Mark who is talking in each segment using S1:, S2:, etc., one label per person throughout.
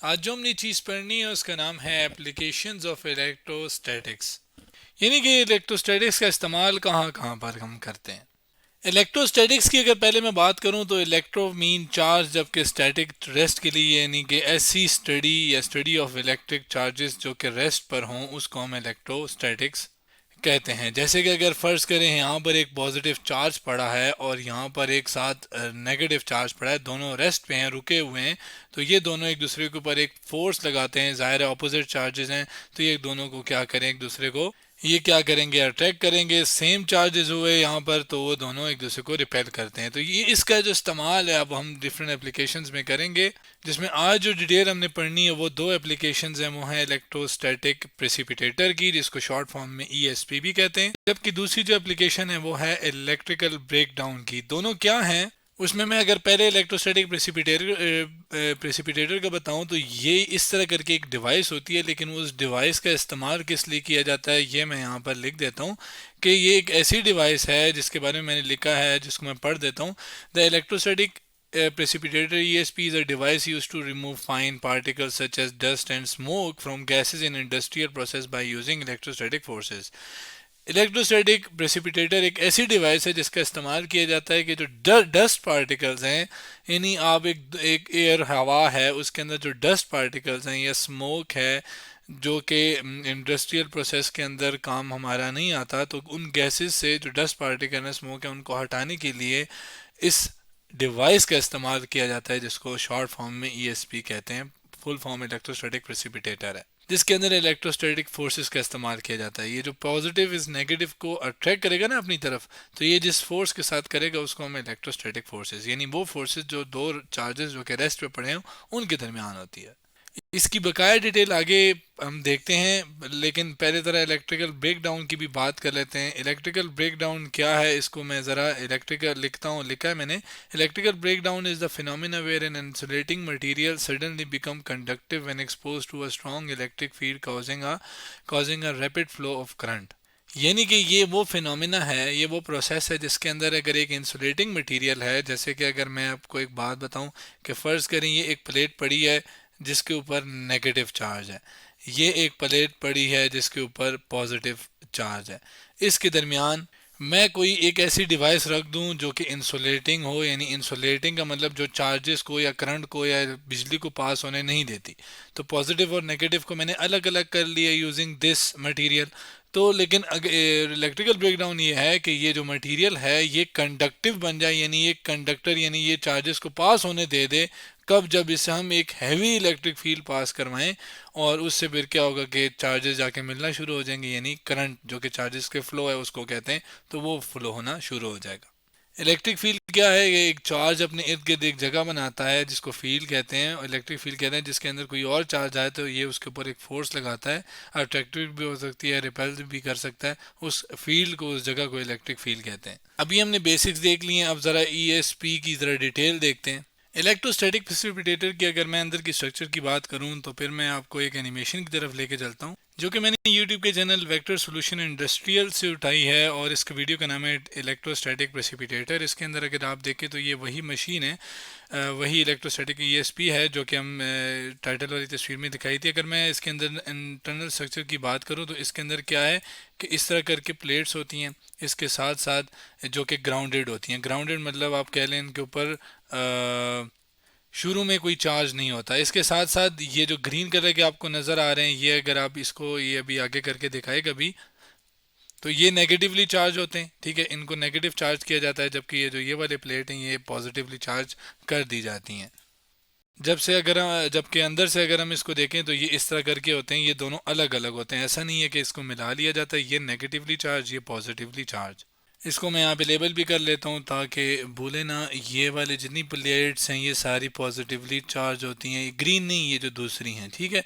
S1: आज जो हमने चीज़ पढ़नी है उसका नाम है एप्लीकेशंस ऑफ इलेक्ट्रोस्टैटिक्स। यानी कि इलेक्ट्रोस्टैटिक्स का इस्तेमाल कहाँ कहाँ पर हम करते हैं। इलेक्ट्रोस्टैटिक्स की अगर पहले मैं बात करूं तो इलेक्ट्रो मीन चार्ज, जबकि स्टैटिक रेस्ट के लिए, यानी कि ऐसी स्टडी या स्टडी ऑफ इलेक्ट्रिक चार्जेस जो कि रेस्ट पर हों उसको हम इलेक्ट्रोस्टैटिक्स कहते हैं। जैसे कि अगर फर्ज करें यहाँ पर एक पॉजिटिव चार्ज पड़ा है और यहाँ पर एक साथ नेगेटिव चार्ज पड़ा है, दोनों रेस्ट पे हैं, रुके हुए हैं, तो ये दोनों एक दूसरे के ऊपर एक फोर्स लगाते हैं। ज़ाहिर है ऑपोजिट चार्जेस हैं, तो ये दोनों को क्या करें, एक दूसरे को ये क्या करेंगे, अट्रैक्ट करेंगे। सेम चार्जेस हुए यहाँ पर तो वो दोनों एक दूसरे को रिपेल करते हैं। तो ये इसका जो इस्तेमाल है अब हम डिफरेंट एप्लीकेशंस में करेंगे, जिसमें आज जो डिटेल हमने पढ़नी है वो दो एप्लीकेशंस हैं। वो हैं इलेक्ट्रोस्टैटिक प्रेसिपिटेटर की, जिसको शॉर्ट फॉर्म में ईएसपी भी कहते हैं, जबकि दूसरी जो एप्लीकेशन है वो है इलेक्ट्रिकल ब्रेकडाउन की। दोनों क्या हैं उसमें मैं अगर पहले इलेक्ट्रोस्टैटिक प्रेसिपिटेटर का बताऊं तो ये इस तरह करके एक डिवाइस होती है, लेकिन उस डिवाइस का इस्तेमाल किस लिए किया जाता है ये मैं यहाँ पर लिख देता हूँ कि ये एक ऐसी डिवाइस है जिसके बारे में मैंने लिखा है, जिसको मैं पढ़ देता हूँ। The electrostatic precipitator ESP is a device used to remove fine particles such as dust and smoke from gases in industrial process by using electrostatic forces. Electrostatic precipitator एक ऐसी डिवाइस है जिसका इस्तेमाल किया जाता है कि जो डस्ट पार्टिकल्स हैं, यानी आप एक एयर हवा है उसके अंदर जो डस्ट पार्टिकल्स हैं या स्मोक है जो कि इंडस्ट्रियल प्रोसेस के अंदर काम हमारा नहीं आता, तो उन गैसेस से जो डस्ट पार्टिकल है, स्मोक है, उनको हटाने के लिए इस डिवाइस का इस्तेमाल किया जाता है, जिसको शॉर्ट फॉर्म में ईएसपी कहते हैं। फुल फॉर्म इलेक्ट्रोस्टैटिक प्रेसिपिटेटर है, जिसके अंदर इलेक्ट्रोस्टैटिक फोर्सेस का इस्तेमाल किया जाता है। ये जो पॉजिटिव इस नेगेटिव को अट्रैक्ट करेगा ना अपनी तरफ, तो ये जिस फोर्स के साथ करेगा उसको हम इलेक्ट्रोस्टैटिक फोर्सेस, यानी वो फोर्सेस जो दो चार्जेस जो कि रेस्ट पे पड़े हैं उनके दरमियान होती है। इसकी बकाया डिटेल आगे हम देखते हैं, लेकिन पहले तरह इलेक्ट्रिकल ब्रेकडाउन की भी बात कर लेते हैं। इलेक्ट्रिकल ब्रेकडाउन क्या है, इसको मैं ज़रा इलेक्ट्रिकल लिखता हूँ, लिखा है मैंने। Electrical breakdown is the phenomena where an insulating material suddenly become conductive when expose to a strong electric field causing a rapid flow of current. यानी कि ये वो फिनोमिना है, ये वो प्रोसेस है जिसके अंदर अगर एक इंसुलेटिंग मटेरियल है, जैसे कि अगर मैं आपको एक बात बताऊं कि फ़र्ज़ करें ये एक प्लेट पड़ी है जिसके ऊपर नेगेटिव चार्ज है, ये एक प्लेट पड़ी है जिसके ऊपर पॉजिटिव चार्ज है। इसके दरमियान मैं कोई एक ऐसी डिवाइस रख दूं जो कि इंसुलेटिंग हो, यानी इंसुलेटिंग का मतलब जो चार्जेस को या करंट को या बिजली को पास होने नहीं देती। तो पॉजिटिव और नेगेटिव को मैंने अलग अलग कर लिया यूजिंग दिस मटेरियल। तो लेकिन इलेक्ट्रिकल ब्रेकडाउन ये है कि ये जो मटेरियल है ये कंडक्टिव बन जाए, यानी ये कंडक्टर, यानी ये चार्जेस को पास होने दे दे। कब? जब इससे हम एक हैवी इलेक्ट्रिक फील्ड पास करवाएं, और उससे फिर क्या होगा कि चार्जेस जाके मिलना शुरू हो जाएंगे, यानी करंट जो कि चार्जेस के फ्लो है उसको कहते हैं, तो वो फ्लो होना शुरू हो जाएगा। इलेक्ट्रिक फील्ड क्या है? ये एक चार्ज अपने इर्द गिर्द एक जगह बनाता है जिसको फील्ड कहते हैं, और इलेक्ट्रिक फील्ड कहते हैं जिसके अंदर कोई और चार्ज आए तो ये उसके ऊपर एक फोर्स लगाता है। अट्रैक्टिव भी हो सकती है, रिपेल भी कर सकता है। उस फील्ड को, उस जगह को इलेक्ट्रिक फील्ड कहते हैं। अभी हमने बेसिक्स देख लिए हैं, अब ज़रा ईएसपी की ज़रा डिटेल देखते हैं। इलेक्ट्रोस्टैटिक प्रेसिपिटेटर की अगर मैं अंदर की स्ट्रक्चर की बात करूं तो फिर मैं आपको एक एनिमेशन की तरफ लेके चलता हूं, जो कि मैंने यूट्यूब के चैनल वेक्टर सॉल्यूशन इंडस्ट्रियल से उठाई है, और इसका वीडियो का नाम है इलेक्ट्रोस्टैटिक प्रेसिपिटेटर। इसके अंदर अगर आप देखें तो ये वही मशीन है, वही इलेक्ट्रोस्टैटिक ईएसपी है जो कि हम टाइटल वाली तस्वीर में दिखाई थी। अगर मैं इसके अंदर इंटरनल स्ट्रक्चर की बात करूं तो इसके अंदर क्या है कि इस तरह करके प्लेट्स होती हैं, इसके साथ साथ जो कि ग्राउंडेड होती हैं। ग्राउंडेड मतलब आप कह लें इनके ऊपर शुरू में कोई चार्ज नहीं होता। इसके साथ साथ ये जो ग्रीन कलर के आपको नज़र आ रहे हैं, ये अगर आप इसको ये अभी आगे करके दिखाए कभी, तो ये नेगेटिवली चार्ज होते हैं, ठीक है, इनको नेगेटिव चार्ज किया जाता है, जबकि ये जो ये वाले प्लेट हैं ये पॉजिटिवली चार्ज कर दी जाती हैं। जबकि अंदर से अगर हम इसको देखें तो ये इस तरह करके होते हैं, ये दोनों अलग अलग होते हैं। ऐसा नहीं है कि इसको मिला लिया जाता है, ये नेगेटिवली चार्ज, ये पॉजिटिवली चार्ज। इसको मैं यहाँ पे लेबल भी कर लेता हूँ ताकि भूले ना। ये वाले जितनी प्लेट्स हैं ये सारी पॉजिटिवली चार्ज होती हैं, ग्रीन नहीं, ये जो दूसरी हैं, ठीक है।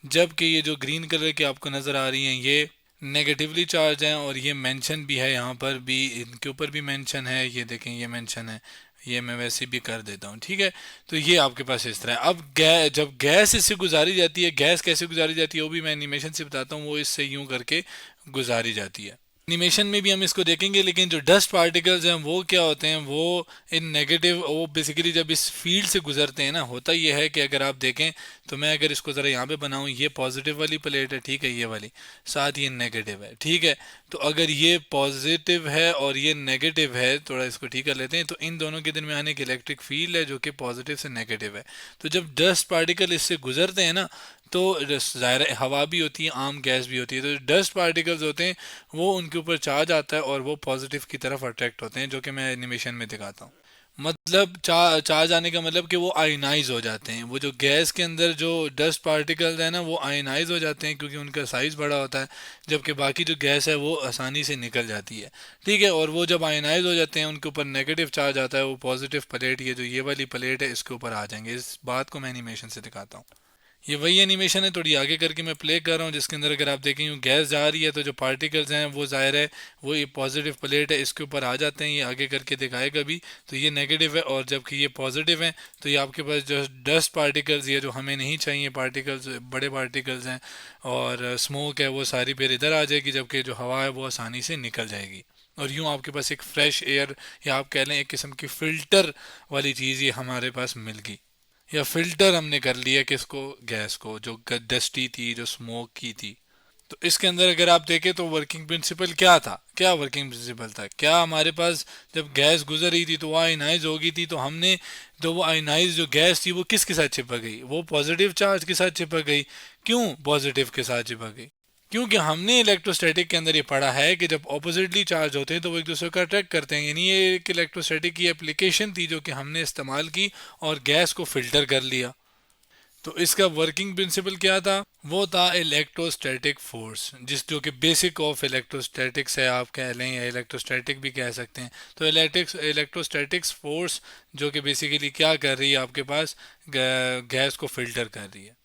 S1: जबकि ये जो ग्रीन कलर की आपको नज़र आ रही हैं ये नेगेटिवली चार्ज हैं, और ये मेंशन भी है, यहाँ पर भी इनके ऊपर भी मेंशन है, ये देखें ये मेंशन है। ये मैं वैसे भी कर देता हूँ, ठीक है। तो ये आपके पास इस तरह है। अब जब गैस इससे गुजारी जाती है, गैस कैसे गुजारी जाती है वो भी मैं एनिमेशन से बताता हूँ। वो इससे यूं करके गुजारी जाती है। एनिमेशन में भी हम इसको देखेंगे, लेकिन जो डस्ट पार्टिकल्स हैं वो क्या होते हैं, वो इन नेगेटिव, वो बेसिकली जब इस फील्ड से गुजरते हैं ना, होता ये है कि अगर आप देखें तो मैं अगर इसको ज़रा यहाँ पे बनाऊँ, ये पॉजिटिव वाली प्लेट है, ठीक है, ये वाली, साथ ये नेगेटिव है, ठीक है। तो अगर ये पॉजिटिव है और ये नेगेटिव है, थोड़ा इसको ठीक कर लेते हैं, तो इन दोनों के दरमियान एक इलेक्ट्रिक फील्ड है जो कि पॉजिटिव से नेगेटिव है। तो जब डस्ट पार्टिकल इससे गुजरते हैं ना, तो ज़ाहिर है हवा भी होती है, आम गैस भी होती है, तो डस्ट पार्टिकल्स होते हैं वो उनके ऊपर चार्ज आता है और वो पॉजिटिव की तरफ अट्रैक्ट होते हैं, जो कि मैं एनिमेशन में दिखाता हूँ। मतलब चार्ज आने का मतलब कि वो आयनाइज हो जाते हैं, वो जो गैस के अंदर जो डस्ट पार्टिकल्स हैं ना वो आयनाइज हो जाते हैं क्योंकि उनका साइज़ बड़ा होता है, जबकि बाकी जो गैस है वो आसानी से निकल जाती है, ठीक है। और वो जब आयनाइज हो जाते हैं उनके ऊपर नेगेटिव चार्ज आता है, वो पॉजिटिव प्लेट, ये जो ये वाली प्लेट है, इसके ऊपर आ जाएंगे। इस बात को मैं एनिमेशन से दिखाता हूँ। ये वही एनिमेशन है, थोड़ी आगे करके मैं प्ले कर रहा हूँ, जिसके अंदर अगर आप देखें यूँ गैस जा रही है, तो जो पार्टिकल्स हैं वो ज़ाहिर है वो ये पॉजिटिव प्लेट है इसके ऊपर आ जाते हैं, ये आगे करके दिखाएगा भी। तो ये नेगेटिव है और जबकि ये पॉजिटिव है, तो ये आपके पास जो डस्ट पार्टिकल्स, ये जो हमें नहीं चाहिए पार्टिकल्स, बड़े पार्टिकल्स हैं और स्मोक है, वो सारी फिर इधर आ जाएगी, जबकि जो हवा है वो आसानी से निकल जाएगी। और यूँ आपके पास एक फ्रेश एयर, या आप कह लें एक किस्म की फ़िल्टर वाली चीज़ ये हमारे पास मिल गई, या फिल्टर हमने कर लिया किसको, गैस को, जो डस्टी थी, जो स्मोक की थी। तो इसके अंदर अगर आप देखें तो वर्किंग प्रिंसिपल क्या था, क्या वर्किंग प्रिंसिपल था, क्या हमारे पास जब गैस गुजर रही थी तो वो आयनाइज हो गई थी, तो हमने, तो वो आयनाइज जो गैस थी वो किसके साथ चिपक गई, वो पॉजिटिव चार्ज के साथ चिपक गई। क्यों पॉजिटिव के साथ चिपक गई? क्योंकि हमने इलेक्ट्रोस्टैटिक के अंदर ये पढ़ा है कि जब ऑपोजिटली चार्ज होते हैं तो वो एक दूसरे को अट्रैक्ट करते हैं, यानी ये एक इलेक्ट्रोस्टैटिक की एप्लीकेशन थी जो कि हमने इस्तेमाल की और गैस को फिल्टर कर लिया। तो इसका वर्किंग प्रिंसिपल क्या था? वो था इलेक्ट्रोस्टैटिक फोर्स, जिस जो कि बेसिक ऑफ इलेक्ट्रोस्टैटिक्स है, आप कह लें, या इलेक्ट्रोस्टैटिक भी कह सकते हैं। तो इलेक्ट्रोस्टैटिक्स फोर्स जो कि बेसिकली क्या कर रही है, आपके पास गैस को फिल्टर कर रही है।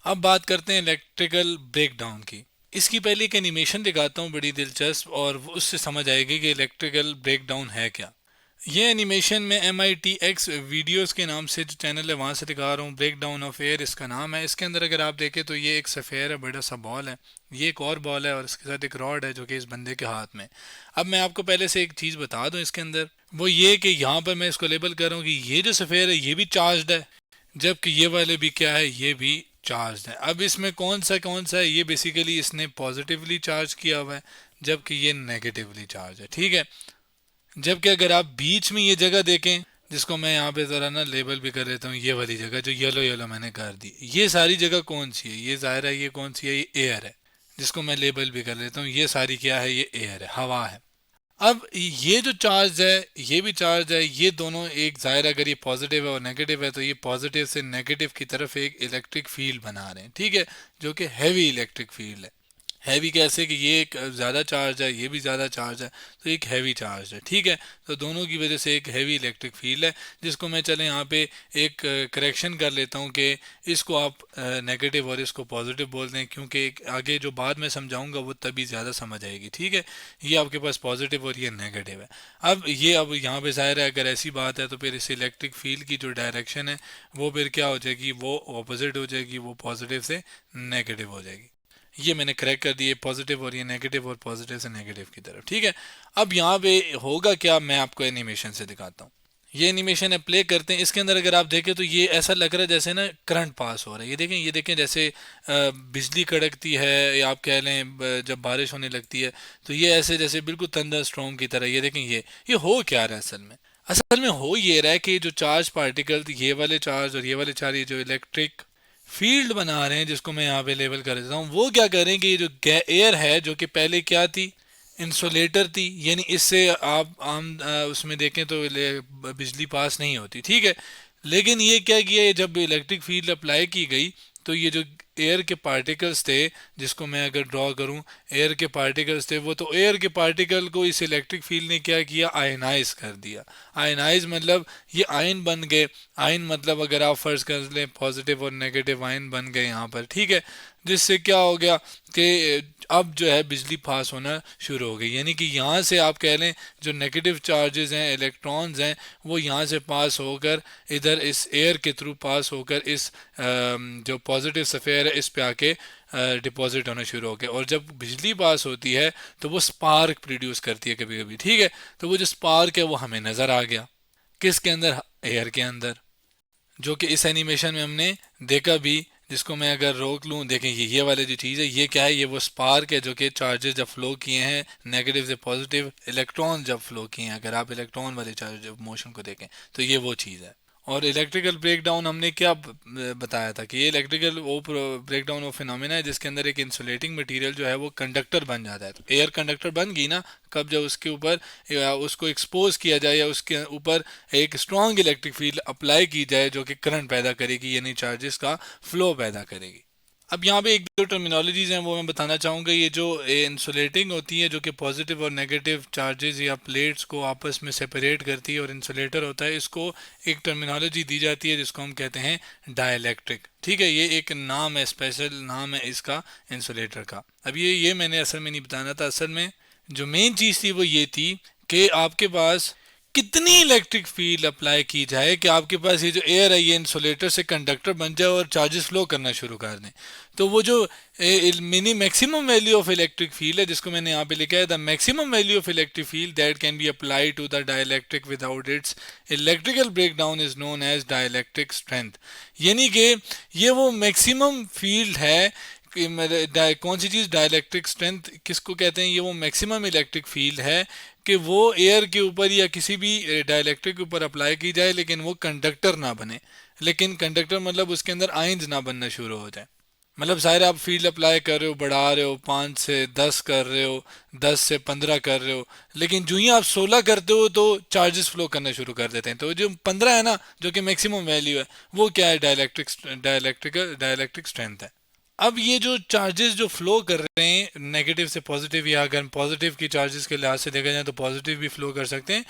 S1: अब बात करते हैं इलेक्ट्रिकल ब्रेकडाउन की। इसकी पहले एक एनिमेशन दिखाता हूँ बड़ी दिलचस्प, और उससे समझ आएगी कि इलेक्ट्रिकल ब्रेकडाउन है क्या। ये एनिमेशन में MITx वीडियोस के नाम से जो चैनल है वहाँ से दिखा रहा हूँ, ब्रेक डाउन ऑफ एयर इसका नाम है। इसके अंदर अगर आप देखें तो ये एक सफ़ेयर है, बड़ा सा बॉल है, ये एक और बॉल है और इसके साथ एक रॉड है जो कि इस बंदे के हाथ में। अब मैं आपको पहले से एक चीज़ बता दूँ इसके अंदर, वो ये कि यहाँ पर मैं इसको लेबल कर रहा हूँ कि ये जो सफ़ेयर है ये भी चार्ज है, जबकि ये वाले भी क्या है, ये भी चार्ज है। अब इसमें कौन सा है, ये बेसिकली इसने पॉजिटिवली चार्ज किया हुआ है, जबकि ये नेगेटिवली चार्ज है, ठीक है। जबकि अगर आप बीच में ये जगह देखें, जिसको मैं यहाँ पे ज़रा ना लेबल भी कर लेता हूँ, ये वाली जगह जो येलो येलो मैंने कर दी, ये सारी जगह कौन सी है, ये ज़ाहिर है ये कौन सी है, ये एयर है, जिसको मैं लेबल भी कर लेता हूँ, ये सारी क्या है, ये एयर है, हवा है। अब ये जो चार्ज है, ये भी चार्ज है, ये दोनों एक, ज़ाहिर अगर ये पॉजिटिव है और नेगेटिव है तो ये पॉजिटिव से नेगेटिव की तरफ एक इलेक्ट्रिक फील्ड बना रहे हैं, ठीक है, जो कि हैवी इलेक्ट्रिक फील्ड है। हैवी कैसे कि ये एक ज़्यादा चार्ज है, ये भी ज़्यादा चार्ज है, तो एक हैवी चार्ज है, ठीक है। तो दोनों की वजह से एक हैवी इलेक्ट्रिक फील्ड है, जिसको मैं चले यहाँ पे एक करेक्शन कर लेता हूँ कि इसको आप नेगेटिव और इसको पॉजिटिव बोलते हैं, क्योंकि आगे जो बात मैं समझाऊंगा वो तभी ज़्यादा समझ आएगी, ठीक है। ये आपके पास पॉजिटिव और ये नेगेटिव है। अब यहाँ पे ज़ाहिर है अगर ऐसी बात है तो फिर इस इलेक्ट्रिक फील्ड की जो डायरेक्शन है वो फिर क्या हो जाएगी, वो ऑपोजिट हो जाएगी, वो पॉजिटिव से नेगेटिव हो जाएगी। ये मैंने करेक्ट कर दिए, पॉजिटिव और ये नेगेटिव और पॉजिटिव से नेगेटिव की तरफ, ठीक है। अब यहाँ पे होगा क्या, मैं आपको एनिमेशन से दिखाता हूँ। ये एनिमेशन है, प्ले करते हैं। इसके अंदर अगर आप देखें तो ये ऐसा लग रहा है जैसे ना करंट पास हो रहा है, ये देखें जैसे बिजली कड़कती है, या आप कह लें जब बारिश होने लगती है तो ये ऐसे जैसे बिल्कुल थंडर स्टॉर्म की तरह। ये देखें ये हो क्या रहा है असल में, असल में हो ये रहा है कि जो चार्ज पार्टिकल, ये वाले चार्ज और ये वाले चार्ज, ये जो इलेक्ट्रिक फील्ड बना रहे हैं, जिसको मैं यहाँ पे लेबल कर देता हूँ, वो क्या कर रहे हैं कि ये जो एयर है जो कि पहले क्या थी, इंसुलेटर थी, यानी इससे आप आम उसमें देखें तो बिजली पास नहीं होती, ठीक है। लेकिन ये क्या किया, जब इलेक्ट्रिक फील्ड अप्लाई की गई तो ये जो एयर के पार्टिकल्स थे, जिसको मैं अगर ड्रॉ करूं, एयर के पार्टिकल्स थे, वो तो एयर के पार्टिकल को इस इलेक्ट्रिक फील्ड ने क्या किया, आयनाइज कर दिया। आयनाइज मतलब ये आयन बन गए। आयन मतलब अगर आप फर्ज कर लें पॉजिटिव और नेगेटिव आयन बन गए यहाँ पर, ठीक है। जिससे क्या हो गया कि अब जो है बिजली पास होना शुरू हो गई, यानी कि यहाँ से आप कह लें जो नेगेटिव चार्जेस हैं, इलेक्ट्रॉन्स हैं, वो यहाँ से पास होकर इधर इस एयर के थ्रू पास होकर इस जो पॉजिटिव सफ़ेयर वगैरह इस पे आके डिपॉजिट होना शुरू हो गए, और जब बिजली पास होती है तो वो स्पार्क प्रोड्यूस करती है कभी कभी, ठीक है। तो वो जो स्पार्क है वो हमें नज़र आ गया किसके अंदर, एयर के अंदर, जो कि इस एनिमेशन में हमने देखा भी, जिसको मैं अगर रोक लूँ, देखें ये वाली जो चीज़ है ये क्या है, ये वो स्पार्क है जो कि चार्जेस जब फ्लो किए हैं नेगेटिव से पॉजिटिव, इलेक्ट्रॉन जब फ्लो किए हैं, अगर आप इलेक्ट्रॉन वाले चार्ज मोशन को देखें तो ये वो चीज़ है। और इलेक्ट्रिकल ब्रेकडाउन हमने क्या बताया था कि ये इलेक्ट्रिकल वो ब्रेकडाउन वो फिनोमेना है जिसके अंदर एक इंसुलेटिंग मटेरियल जो है वो कंडक्टर बन जाता है। तो एयर कंडक्टर बन गई ना, कब जब उसके ऊपर उसको एक्सपोज किया जाए या उसके ऊपर एक स्ट्रॉन्ग इलेक्ट्रिक फील्ड अप्लाई की जाए जो कि करंट पैदा करेगी, यानी चार्जेस का फ्लो पैदा करेगी। अब यहाँ पे एक दो टर्मिनोलॉजीज हैं वो मैं बताना चाहूँगा। ये जो इंसुलेटिंग होती है जो कि पॉजिटिव और नेगेटिव चार्जेस या प्लेट्स को आपस में सेपरेट करती है और इंसुलेटर होता है, इसको एक टर्मिनोलॉजी दी जाती है जिसको हम कहते हैं डाइलेक्ट्रिक, ठीक है। ये एक नाम है, स्पेशल नाम है इसका इंसुलेटर का। अब ये मैंने असल में नहीं बताना था, असल में जो मेन चीज़ थी वो ये थी कि आपके पास कितनी इलेक्ट्रिक फील्ड अप्लाई की जाए कि आपके पास ये जो एयर है ये इंसुलेटर से कंडक्टर बन जाए और चार्जेस फ्लो करना शुरू कर दें। तो वो जो mini maximum value of electric field है जिसको मैंने यहाँ पे लिखा है, the maximum value of electric field that can be apply to the dielectric without its electrical breakdown is known as dielectric strength. यानी कि ये वो मैक्सिमम फील्ड है कौन सी चीज़, डाइलेक्ट्रिक स्ट्रेंथ किसको कहते हैं, ये वो मैक्सिमम इलेक्ट्रिक फील्ड है कि वो एयर के ऊपर या किसी भी डाइलेक्ट्रिक के ऊपर अप्लाई की जाए लेकिन वो कंडक्टर ना बने। लेकिन कंडक्टर मतलब उसके अंदर आइंस ना बनना शुरू हो जाए। मतलब ज़ाहिर आप फील्ड अप्लाई कर रहे हो, बढ़ा रहे हो, 5 से 10 कर रहे हो, 10 से 15 कर रहे हो, लेकिन जो ही आप 16 करते हो तो चार्जेस फ्लो करना शुरू कर देते हैं। तो जो 15 है ना जो कि मैक्सिमम वैल्यू है, वो क्या है, डाइलेक्ट्रिक स्ट्रेंथ है। अब ये जो चार्जेस जो फ्लो कर रहे हैं नेगेटिव से पॉजिटिव, या अगर पॉजिटिव की चार्जेस के लिहाज से देखा जाए तो पॉजिटिव भी फ्लो कर सकते हैं,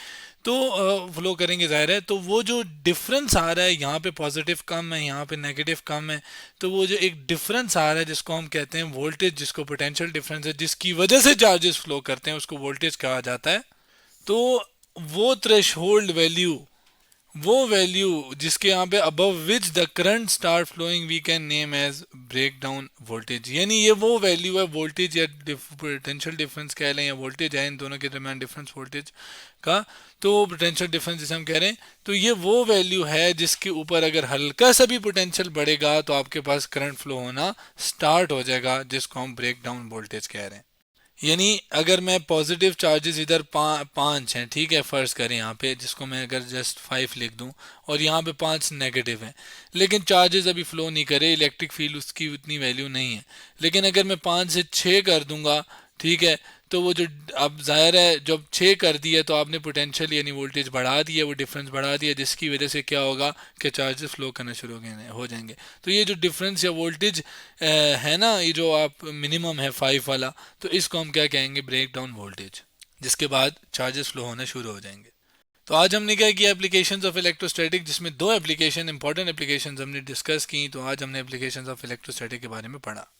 S1: तो फ्लो करेंगे ज़ाहिर है। तो वो जो डिफरेंस आ रहा है, यहाँ पे पॉजिटिव कम है, यहाँ पे नेगेटिव कम है, तो वो जो एक डिफरेंस आ रहा है जिसको हम कहते हैं वोल्टेज, जिसको पोटेंशियल डिफरेंस है, जिसकी वजह से चार्जेस फ्लो करते हैं, उसको वोल्टेज कहा जाता है। तो वो थ्रेशोल्ड वैल्यू, वो वैल्यू जिसके यहाँ पे above which the current start flowing we can name as break down voltage. यानी ये वो वैल्यू है वोल्टेज या पोटेंशियल डिफरेंस कह लें या वोल्टेज है, इन दोनों के दरमियान डिफरेंस वोल्टेज का, तो पोटेंशियल डिफरेंस जिसे हम कह रहे हैं, तो ये वो वैल्यू है जिसके ऊपर अगर हल्का सा भी पोटेंशियल बढ़ेगा तो आपके पास करंट फ्लो होना स्टार्ट हो जाएगा, जिसको हम ब्रेक डाउन वोल्टेज कह रहे हैं। यानी अगर मैं पॉजिटिव चार्जेस इधर 5 हैं, ठीक है, फ़र्ज करें यहाँ पे, जिसको मैं अगर जस्ट 5 लिख दूँ, और यहाँ पे 5 नेगेटिव हैं, लेकिन चार्जेस अभी फ्लो नहीं करे, इलेक्ट्रिक फील्ड उसकी उतनी वैल्यू नहीं है। लेकिन अगर मैं 5 से 6 कर दूंगा, ठीक है, तो वो जो अब जाहिर है जब 6 कर दिया तो आपने पोटेंशियल यानी वोल्टेज बढ़ा दिया, वो डिफरेंस बढ़ा दिया, जिसकी वजह से क्या होगा कि चार्जेस फ्लो करना शुरू हो जाएंगे। तो ये जो डिफरेंस या वोल्टेज है ना, ये जो आप मिनिमम है 5 वाला, तो इसको हम क्या कहेंगे, ब्रेक डाउन वोल्टेज, जिसके बाद चार्जेस फ्लो होना शुरू हो जाएंगे। तो आज हमने क्या किया, एप्लीकेशंस ऑफ इलेक्ट्रोस्टैटिक, जिसमें 2 एप्लीकेशन इंपॉर्टेंट एप्लीकेशंस हमने डिस्कस की। तो आज हमने एप्लीकेशंस ऑफ इलेक्ट्रोस्टैटिक के बारे में पढ़ा।